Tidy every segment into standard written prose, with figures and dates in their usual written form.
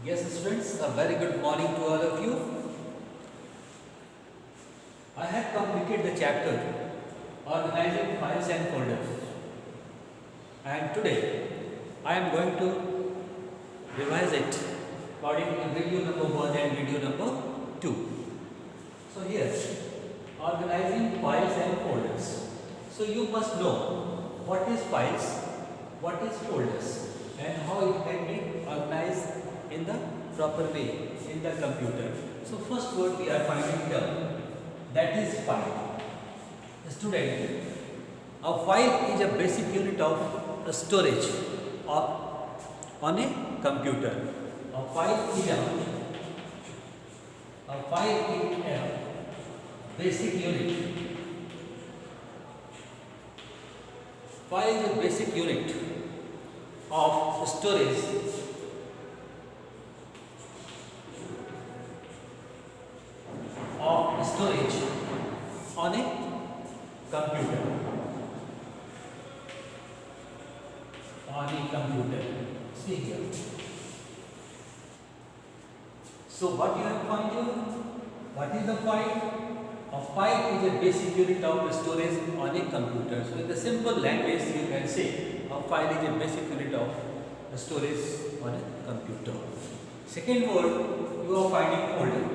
Yes, students, a very good morning to all of you. I have completed the chapter organizing files and folders, and today I am going to revise it according to video number 1 and video number 2. So here, organizing files and folders. So you must know what is files, what is folders, and how it can be organized in the proper way in the computer. So first word we are finding here, that is file. Student, a file is a basic unit of storage on a computer. A file is a basic unit. File is a basic unit of storage on a computer. See here. So what you have found here? What is the file? A file is a basic unit of storage on a computer. So in the simple language you can say a file is a basic unit of storage on a computer. Second word you are finding folder.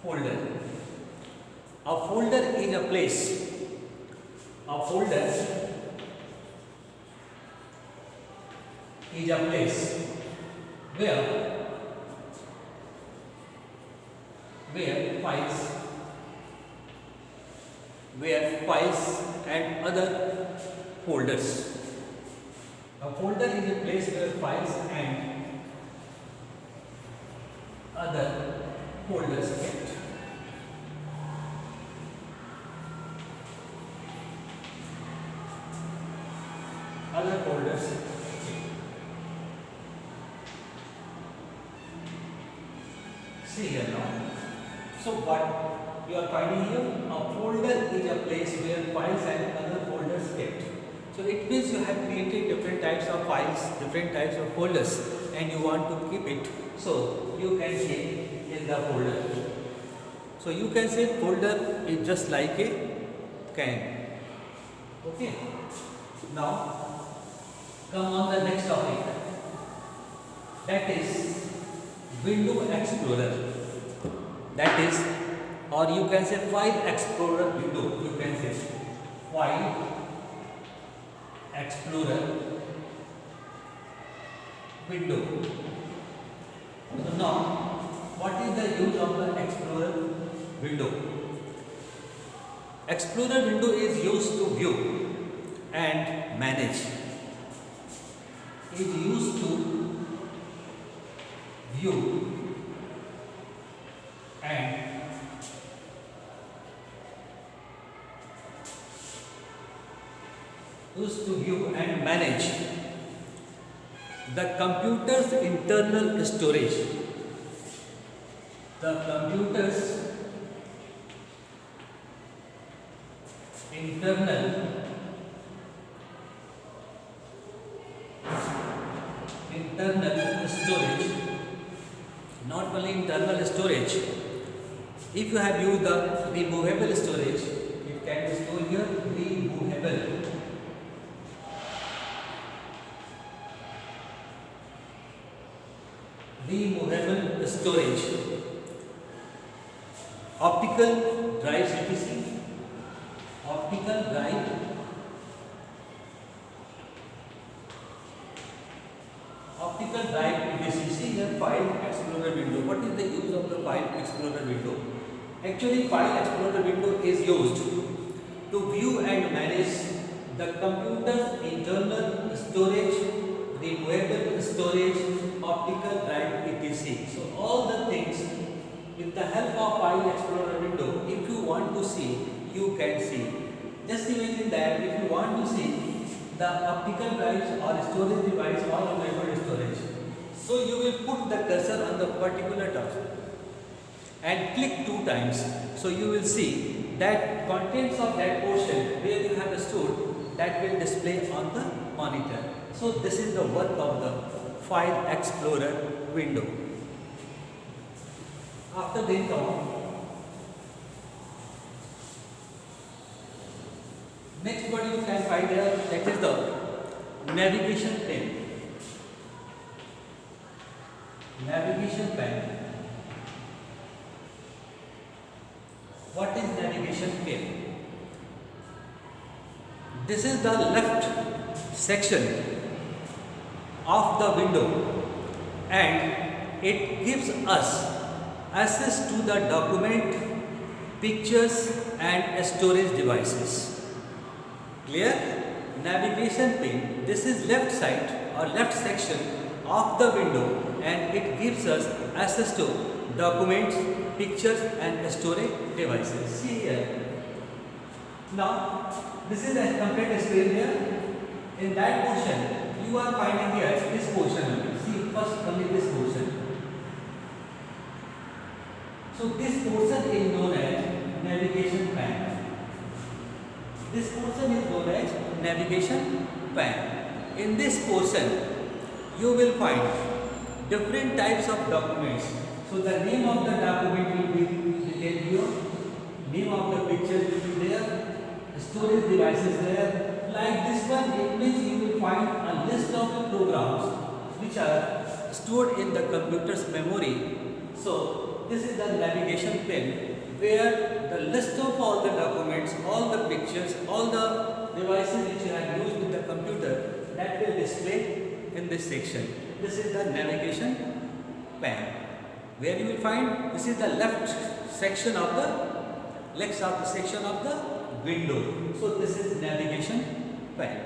Folder. A folder is a place. A folder is a place where files and other folders. A folder is a place where files and other folders kept. Other folders. See here now. So what you are finding here, a folder is a place where files and other folders kept. So it means you have created different types of files, different types of folders, and you want to keep it. So you can say in the folder. So you can say folder is just like a can. Okay. Now come on the next topic, that is Window Explorer. That is, or you can say File Explorer window. You can say File Explorer window. So now, what is the use of the Explorer window? Explorer window is used to view and manage. Is used to view and manage the computer's internal storage. The computer's internal storage. Not only internal storage. If you have used the removable storage, it can be stored here, removable. Removable storage. Optical drive etc. Optical drive etc. See the File Explorer window. What is the use of the File Explorer window? Actually, File Explorer window is used to view and manage the computer's internal storage, removable storage, optical drive etc. So all the things with the help of File Explorer window, if you want to see, you can see. Just imagine that if you want to see the optical drives or storage device or removable storage, so you will put the cursor on the particular task and click 2 times. So you will see that contents of that portion where you have stored that will display on the monitor. So this is the work of the File Explorer window. After then come next what you can find here, that is the navigation pane. Navigation pane. What is navigation pane? This is the left section of the window and it gives us access to the document, pictures and storage devices. Clear? Navigation pane. This is left side or left section of the window and it gives us access to documents, pictures and storage devices. See here. Now this is a complete screen here. In that portion you are finding here this portion only. See, first only this portion. So this portion is known as navigation pane. This portion is known as navigation pane. In this portion you will find different types of documents. So the name of the document will be written here, name of the picture will be there, storage devices there. Like this one, it means you will find a list of programs which are stored in the computer's memory. So this is the navigation pane where the list of all the documents, all the pictures, all the devices which you have used in the computer, that will display in this section. This is the navigation pane where you will find this is the left section of the section of the window. So this is navigation pane.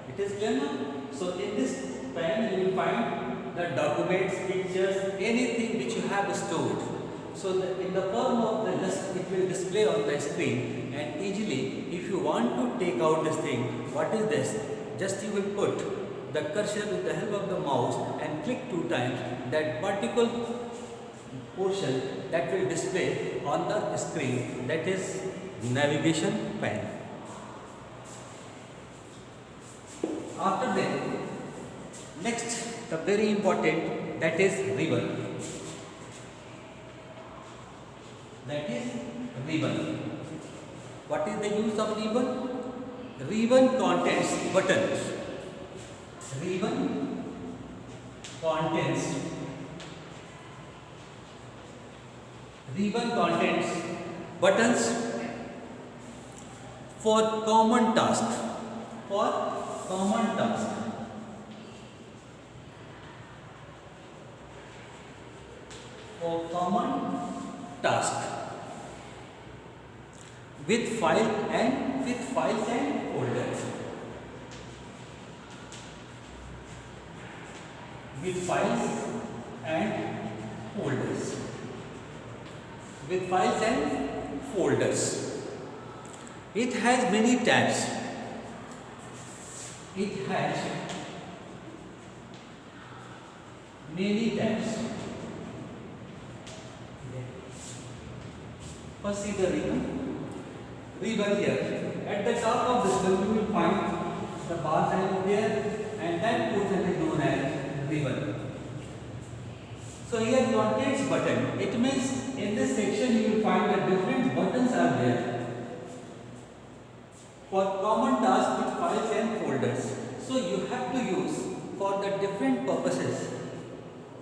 It is clear now? So in this pane you will find the documents, pictures, anything which you have stored. So in the form of the list it will display on the screen, and easily if you want to take out this thing, what is this? Just you will put the cursor with the help of the mouse and click 2 times, that particular portion that will display on the screen, that is navigation pane. After that, next the very important, that is ribbon. That is ribbon. What is the use of ribbon? Ribbon contains buttons. Ribbon contains buttons for common task. For common task. With files and folders. With files and folders. It has many tabs. First see the ribbon here. At the top of this one you will find the bar sign there, and that portion is known as ribbon. So here contains button. It means in this section you will find that different buttons are there for common tasks with files and folders. So you have to use for the different purposes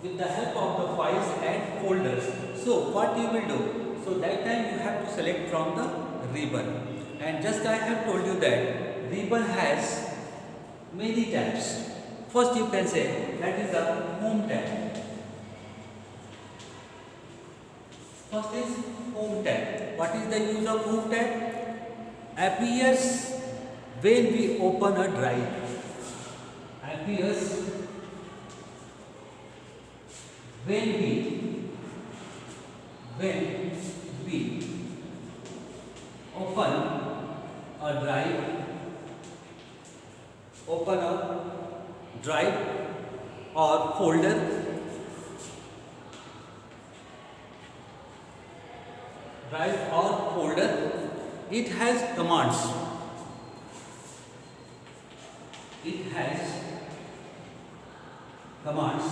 with the help of the files and folders. So what you will do? So that time you have to select from the ribbon. And just I have told you that ribbon has many tabs. First you can say that is the home tab. First is home tab. What is the use of home tab? Appears when we open a drive. Appears when we open a drive or folder, it has commands. commands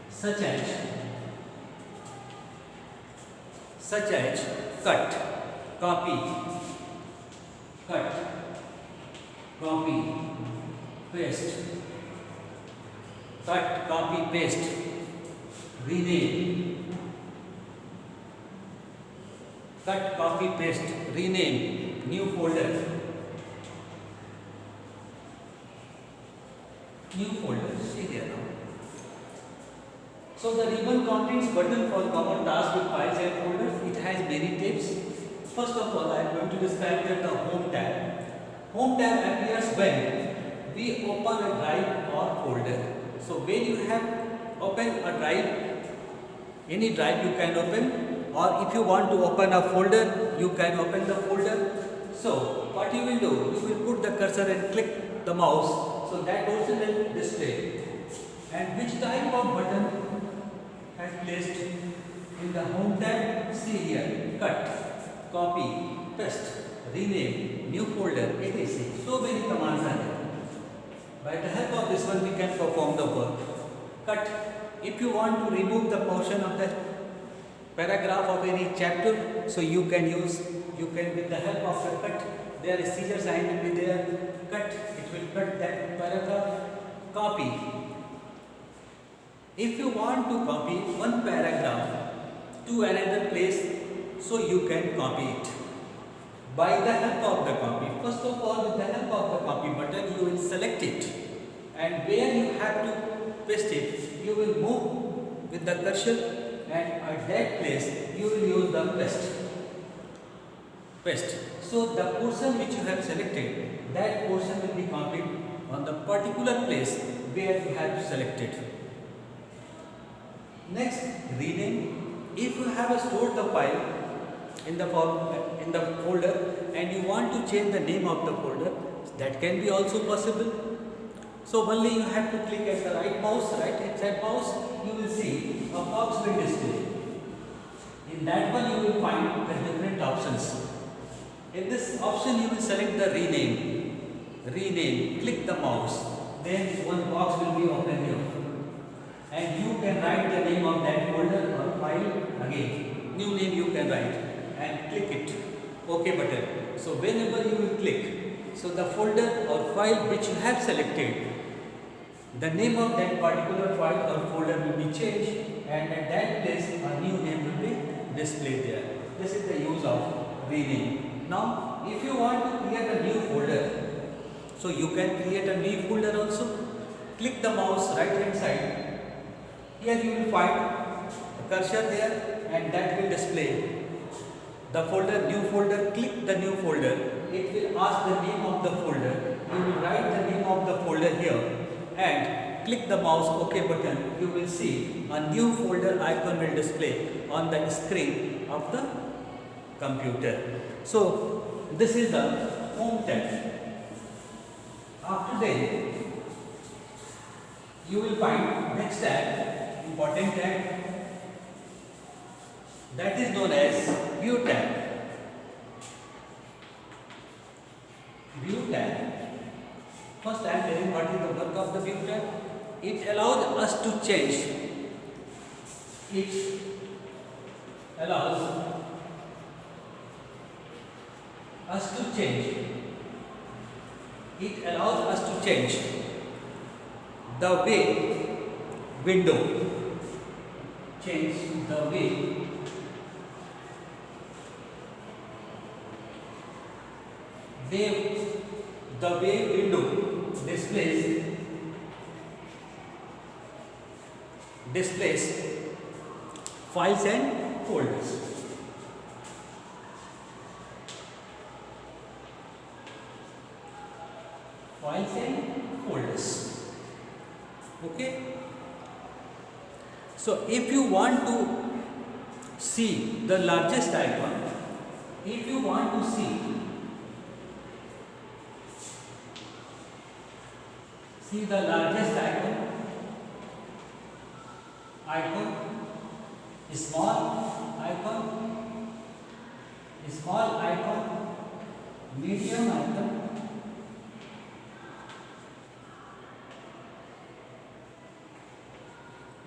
such as cut, copy, paste, cut, copy, paste, rename, cut, copy, paste, rename, new folder, see here now. So the ribbon contains button for common tasks with files and folders. It has many tabs. First of all, I am going to describe that the home tab. Home tab appears when we open a drive or folder. So when you have opened a drive, any drive you can open, or if you want to open a folder, you can open the folder. So what you will do, you will put the cursor and click the mouse, so that also will display. And which type of button has placed in the home tab? See here, cut, copy, paste, rename, new folder, etc. So many commands are there. By the help of this one, we can perform the work. Cut. If you want to remove the portion of the paragraph of any chapter, so you can with the help of the cut, there is scissor sign will be there. Cut. It will cut that paragraph. Copy. If you want to copy one paragraph to another place, so you can copy it by the help of the copy. First of all, with the help of the copy button, you will select it, and where you have to paste it, you will move with the cursor, and at that place you will use the paste. So the portion which you have selected, that portion will be copied on the particular place where you have selected. Next, rename. If you have stored the file in the folder and you want to change the name of the folder, that can be also possible. So only you have to click at the right hand side mouse, you will see a box will display. In that one you will find the different options. In this option you will select the rename, click the mouse, then one box will be open here. And you can write the name of that folder or file again. New name you can write and click it. OK button. So whenever you will click, so the folder or file which you have selected, the name of that particular file or folder will be changed, and at that place a new name will be displayed there. This is the use of rename. Now if you want to create a new folder, so you can create a new folder also. Click the mouse right hand side. Here you will find a cursor there, and that will display the folder, new folder. Click the new folder. It will ask the name of the folder. You will write the name of the folder here and click the mouse OK button. You will see a new folder icon will display on the screen of the computer. So this is the home tab. After that, you will find next tab, important tab, that is known as view tab. View tab. First I am telling what is the work of the view tab. It allows us to change. It allows us to change. It allows us to change the way window. Change the way window displays files and folders. Files and folders. Okay. So if you want to see the largest icon, see the largest icon, small icon, medium icon,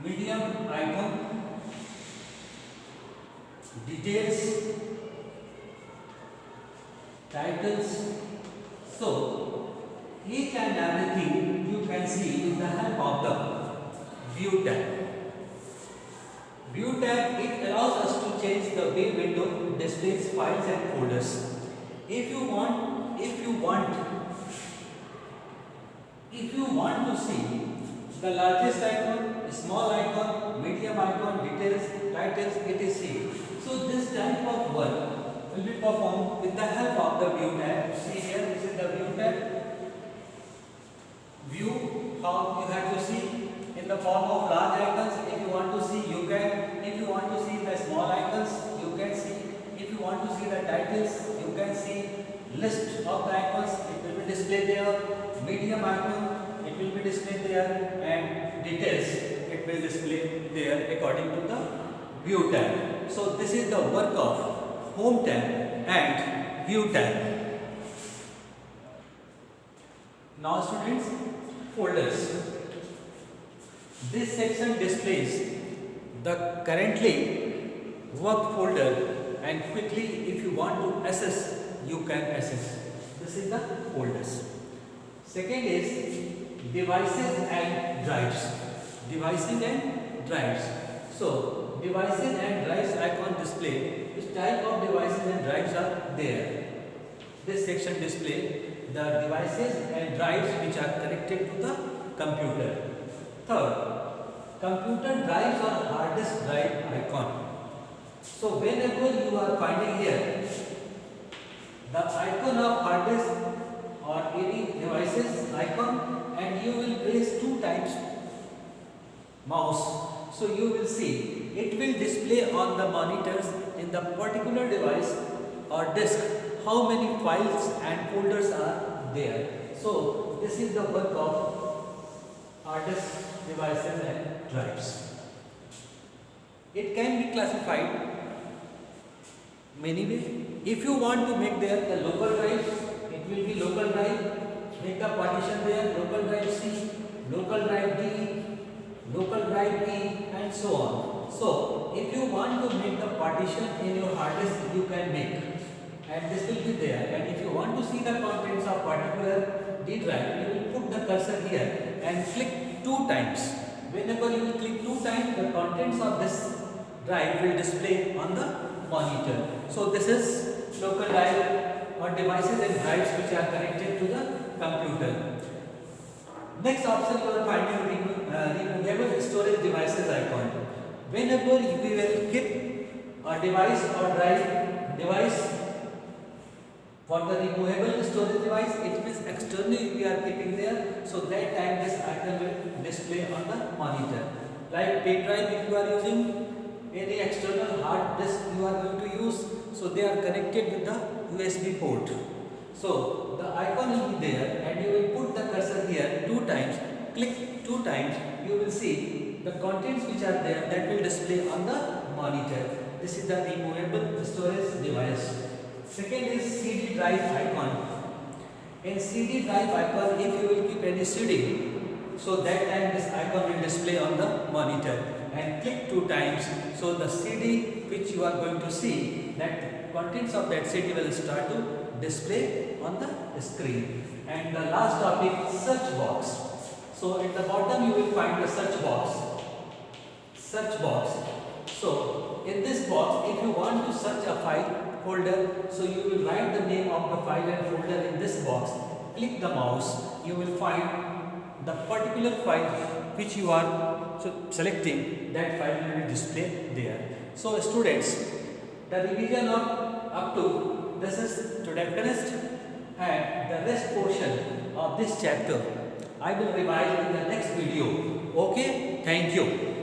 medium icon, details, titles. So each and everything you can see with the help of the view tab. View tab, it allows us to change the way window displays files and folders. If you want to see the largest icon, small icon, medium icon, details, titles, etc. So this type of work will be performed with the help of the view tab. See here, this is the view tab. View, how you have to see in the form of large icons. If you want to see, you can. If you want to see the small icons, you can see. If you want to see the titles, you can see list of the icons. It will be displayed there. Medium icon, it will be displayed there, and details, it will display there according to the view tab. So this is the work of home tab and view tab. Now students, folders. This section displays the currently worked folder, and quickly if you want to access, you can access. This is the folders. Second is devices and drives. Devices and drives. So devices and drives icon display which type of devices and drives are there. This section display the devices and drives which are connected to the computer. Third, computer drives or hard disk drive icon. So whenever you are finding here the icon of hard disk or any devices icon, and you will press 2 times mouse, so you will see it will display on the monitors in the particular device or disk how many files and folders are there. So this is the work of hard disk, devices and drives. It can be classified many ways. If you want to make there a local drive, it will be local drive. Make the partition there, local drive C, local drive D, local drive E, and so on. So if you want to make the partition in your hard disk, you can make, and this will be there. And if you want to see the contents of particular D drive, you will put the cursor here and click 2 times. Whenever you will click 2 times, the contents of this drive will display on the monitor. So this is local drive or devices and drives which are connected to the computer. Next option you are finding removable storage devices icon. Whenever we will keep a device or drive device for the removable storage device, it means externally we are keeping there, so that time this icon will display on the monitor. Like pen drive, if you are using any external hard disk you are going to use, so they are connected with the USB port. So the icon will be there, and you will put the cursor here 2 times, click 2 times, you will see the contents which are there that will display on the monitor. This is the removable storage device. Second is CD drive icon. In CD drive icon, if you will keep any CD, so that time this icon will display on the monitor, and click 2 times, so the CD which you are going to see, that contents of that CD will start to display on the screen. And the last topic, search box. So at the bottom you will find the search box. Search box. So in this box, if you want to search a file folder, so you will write the name of the file and folder in this box. Click the mouse, you will find the particular file which you are selecting, that file will be displayed there. So students, the revision of up to this is today finished, and the rest portion of this chapter I will revise in the next video. Okay, thank you.